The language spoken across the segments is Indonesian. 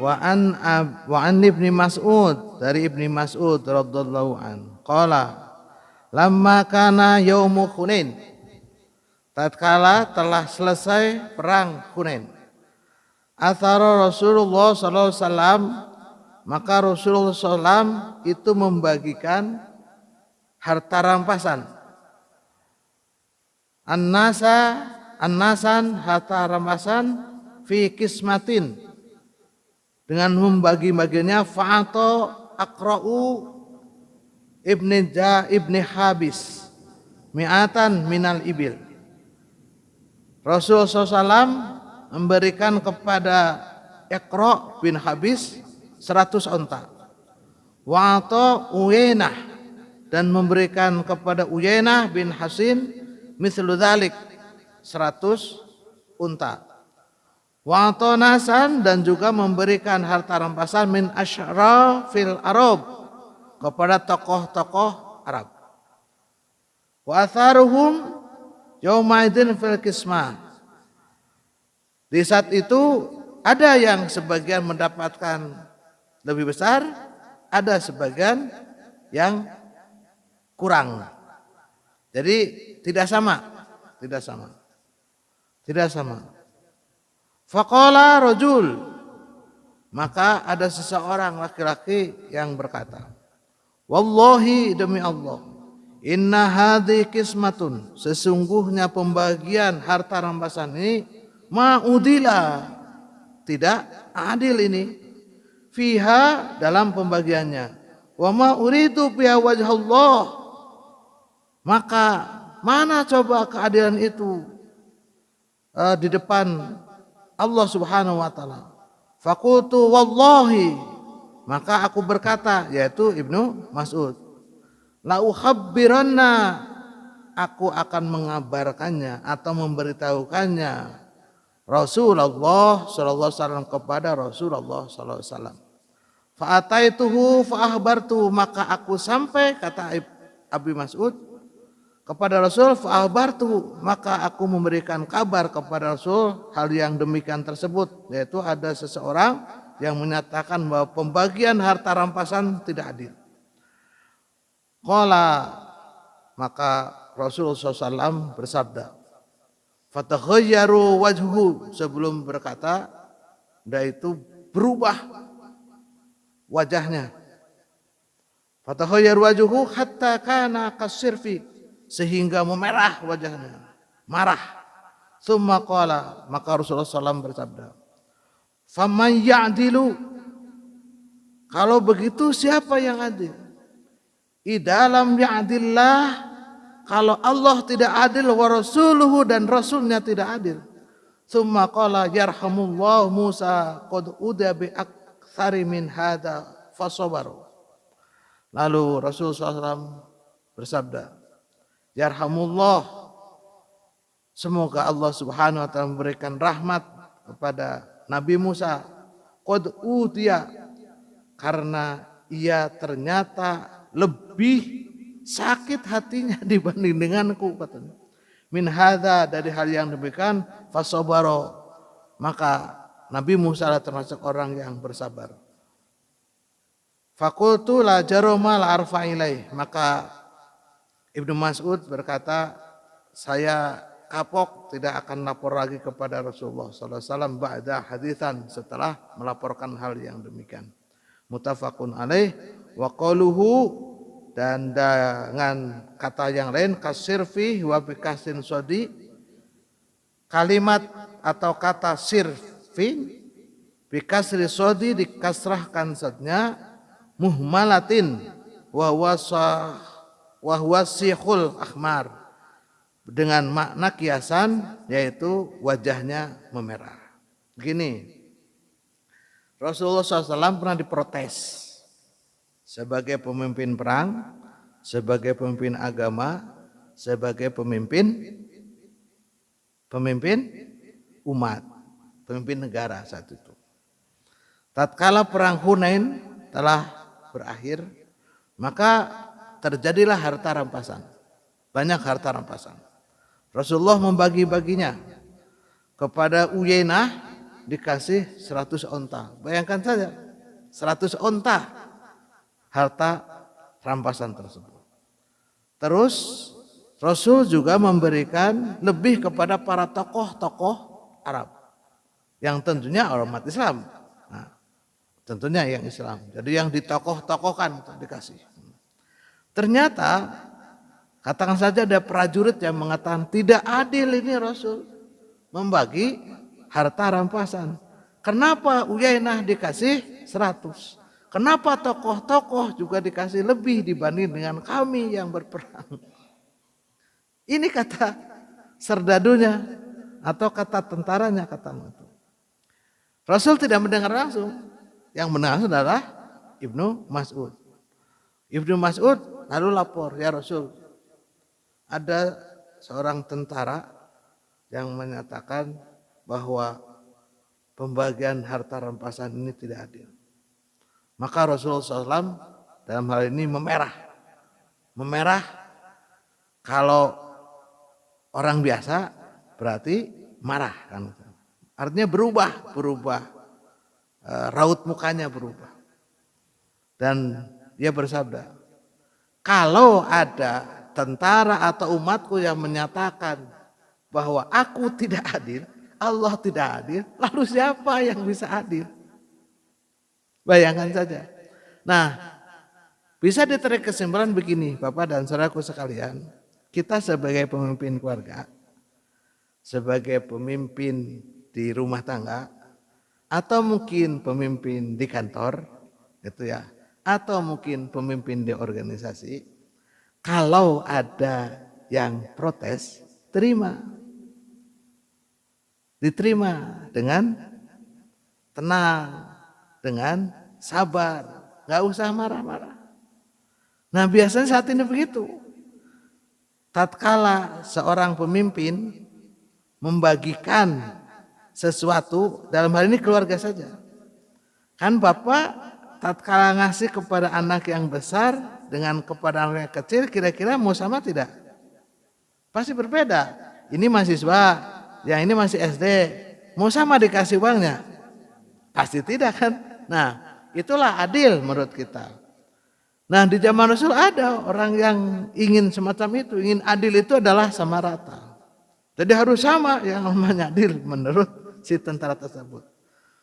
wa an Ibnu Mas'ud, dari Ibnu Mas'ud radhiyallahu an qala lamma kana yaumu Hunain, tatkala telah selesai perang Hunain, athara Rasulullah sallallahu alaihi wasallam, maka Rasulullah SAW itu membagikan harta rampasan, annasan harta rampasan fi kismatin, dengan membagi-baginya, fa'ato Aqra'u ibni Habis mi'atan minal ibil. Rasulullah SAW memberikan kepada Iqra' bin Habis 100 onta. Wa'ato Uyainah, dan memberikan kepada Uyainah bin Hasin mithlu dzalik 100 unta. Wa'ato nasan, dan juga memberikan harta rampasan min asyrafil Arab, kepada tokoh-tokoh Arab. Wa atharuhum yaumaidin fil kismah. Di saat itu ada yang sebagian mendapatkan lebih besar, ada sebagian yang kurang. Jadi tidak sama. Faqala rajul, maka ada seseorang laki-laki yang berkata, wallahi, demi Allah, inna hadhi kismatun, sesungguhnya pembagian harta rampasan ini ma'udila, tidak adil ini, fiha, dalam pembagiannya, wa ma uridu biha wajhallah, maka mana coba keadilan itu di depan Allah Subhanahu wa taala. Faqultu wallahi, maka aku berkata, yaitu Ibnu Mas'ud, la ukhabbiranna, aku akan mengabarkannya atau memberitahukannya Rasulullah sallallahu alaihi wasallam kepada Rasulullah sallallahu alaihi wasallam. Fa ataituhu fa akhbartu, maka aku sampai, kata Abi Mas'ud, kepada Rasul, fa akhbartu, maka aku memberikan kabar kepada Rasul hal yang demikian tersebut, yaitu ada seseorang yang menyatakan bahwa pembagian harta rampasan tidak adil. Qala, maka Rasulullah SAW bersabda, fataghayyaru wajhu, sebelum berkata, itu berubah wajahnya. Fataghayyaru wajhu hatta kana kasirfi, sehingga memerah wajahnya, marah. Tsumma qala, maka Rasulullah SAW bersabda, faman ya'dilu, kalau begitu siapa yang adil? Idalam ya'dillah, kalau Allah tidak adil, wa rasuluhu, dan rasulnya tidak adil. Tsumma qala yarhamullahu Musa qad uda bi aktsari min hadza fasabaru. Lalu Rasulullah SAW bersabda, yarhamullah, semoga Allah Subhanahu wa taala memberikan rahmat kepada Nabi Musa, qad udiya, karena ia ternyata lebih sakit hatinya dibanding denganku, katanya. Min hadza, dari hal yang demikian, fasabara, maka Nabi Musa termasuk orang yang bersabar. Faqultu la jarama la arfa ilaih, maka Ibnu Mas'ud berkata, saya kapok, tidak akan lapor lagi kepada Rasulullah sallallahu alaihi wasallam ba'da haditsan, setelah melaporkan hal yang demikian. Muttafaqun alaih. Wa qaluhu, dan dengan kata yang lain, kasirfi wa bikasin sodi, kalimat atau kata sirfi bikasri sodi, dikasrahkan sadnya, muhmalatin wa huwa sihul ahmar, dengan makna kiasan, yaitu wajahnya memerah. Begini, Rasulullah SAW pernah diprotes sebagai pemimpin perang, sebagai pemimpin agama, sebagai pemimpin umat, pemimpin negara saat itu. Tatkala perang Hunain telah berakhir, maka terjadilah harta rampasan, banyak harta rampasan. Rasulullah membagi-baginya kepada Uyainah dikasih 100 onta. Bayangkan saja 100 onta harta rampasan tersebut. Terus Rasul juga memberikan lebih kepada para tokoh-tokoh Arab yang tentunya umat Islam. Nah, tentunya yang Islam. Jadi yang ditokoh-tokohkan dikasih. Ternyata katakan saja ada prajurit yang mengatakan tidak adil ini Rasul membagi harta rampasan. Kenapa Uyainah dikasih 100? Kenapa tokoh-tokoh juga dikasih lebih dibanding dengan kami yang berperang? Ini kata serdadunya atau kata tentaranya kata itu. Rasul tidak mendengar langsung. Yang mendengar adalah Ibnu Mas'ud. Ibnu Mas'ud lalu lapor, ya Rasul, ada seorang tentara yang menyatakan bahwa pembagian harta rampasan ini tidak adil. Maka Rasulullah SAW dalam hal ini memerah. Kalau orang biasa berarti marah kan. Artinya berubah raut mukanya berubah. Dan dia bersabda, kalau ada tentara atau umatku yang menyatakan bahwa aku tidak adil, Allah tidak adil, lalu siapa yang bisa adil? Bayangkan saja. Nah, bisa ditarik kesimpulan begini, Bapak dan saudaraku sekalian, kita sebagai pemimpin keluarga, sebagai pemimpin di rumah tangga, atau mungkin pemimpin di kantor, gitu ya, atau mungkin pemimpin di organisasi, kalau ada yang protes, diterima dengan tenang, dengan sabar, nggak usah marah-marah. Nah biasanya saat ini begitu. Tatkala seorang pemimpin membagikan sesuatu, dalam hal ini keluarga saja. Kan Bapak tatkala ngasih kepada anak yang besar dengan kepada anak yang kecil, kira-kira mau sama tidak? Pasti berbeda. Ini mahasiswa, yang ini masih SD, mau sama dikasih uangnya? Pasti tidak kan? Nah, itulah adil menurut kita. Nah, di zaman Rasul ada orang yang ingin semacam itu, ingin adil itu adalah sama rata. Jadi harus sama yang namanya adil menurut si tentara tersebut.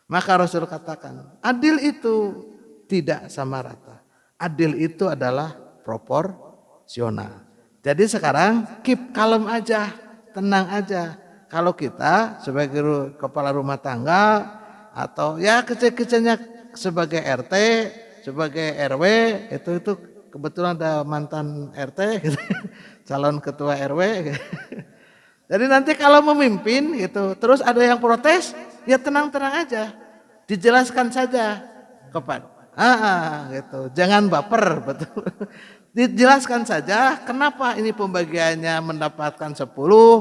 Maka Rasul katakan, adil itu tidak sama rata. Adil itu adalah proporsional. Jadi sekarang keep kalem aja, tenang aja. Kalau kita sebagai kepala rumah tangga atau ya kecil-kecilnya sebagai RT, sebagai RW, itu kebetulan ada mantan RT, gitu, calon ketua RW. Gitu. Jadi nanti kalau memimpin gitu, terus ada yang protes, ya tenang-tenang aja, dijelaskan saja kepada, gitu, jangan baper, betul. Dijelaskan saja kenapa ini pembagiannya mendapatkan 10,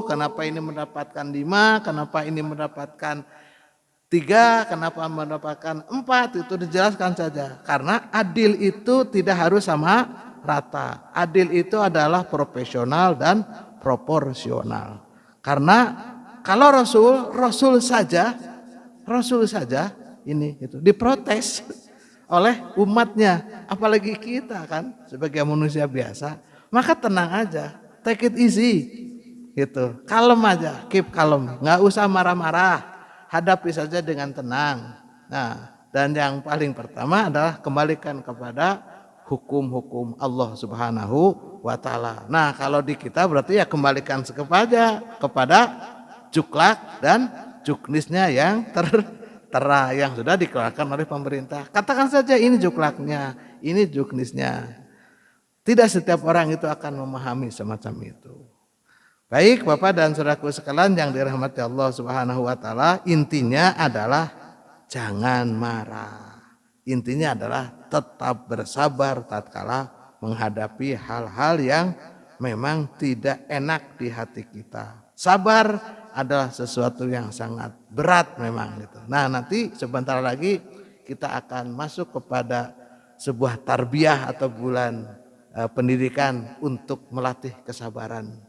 kenapa ini mendapatkan 5, kenapa ini mendapatkan 3, kenapa mendapatkan 4, itu dijelaskan saja. Karena adil itu tidak harus sama rata. Adil itu adalah profesional dan proporsional. Karena kalau Rasul saja ini itu diprotes oleh umatnya, apalagi kita kan sebagai manusia biasa, maka tenang aja, take it easy, gitu, kalem aja, keep kalem, nggak usah marah-marah, hadapi saja dengan tenang. Nah, dan yang paling pertama adalah kembalikan kepada hukum-hukum Allah Subhanahu wa Ta'ala. Nah, kalau di kita berarti ya kembalikan kepada juklak dan juknisnya yang tertera yang sudah dikeluarkan oleh pemerintah. Katakan saja ini juklaknya, ini juknisnya. Tidak setiap orang itu akan memahami semacam itu. Baik Bapak dan saudaraku sekalian yang dirahmati Allah Subhanahu wa Ta'ala, intinya adalah jangan marah. Intinya adalah tetap bersabar tatkala menghadapi hal-hal yang memang tidak enak di hati kita. Sabar adalah sesuatu yang sangat berat memang gitu. Nah, nanti sebentar lagi kita akan masuk kepada sebuah tarbiyah atau bulan pendidikan untuk melatih kesabaran.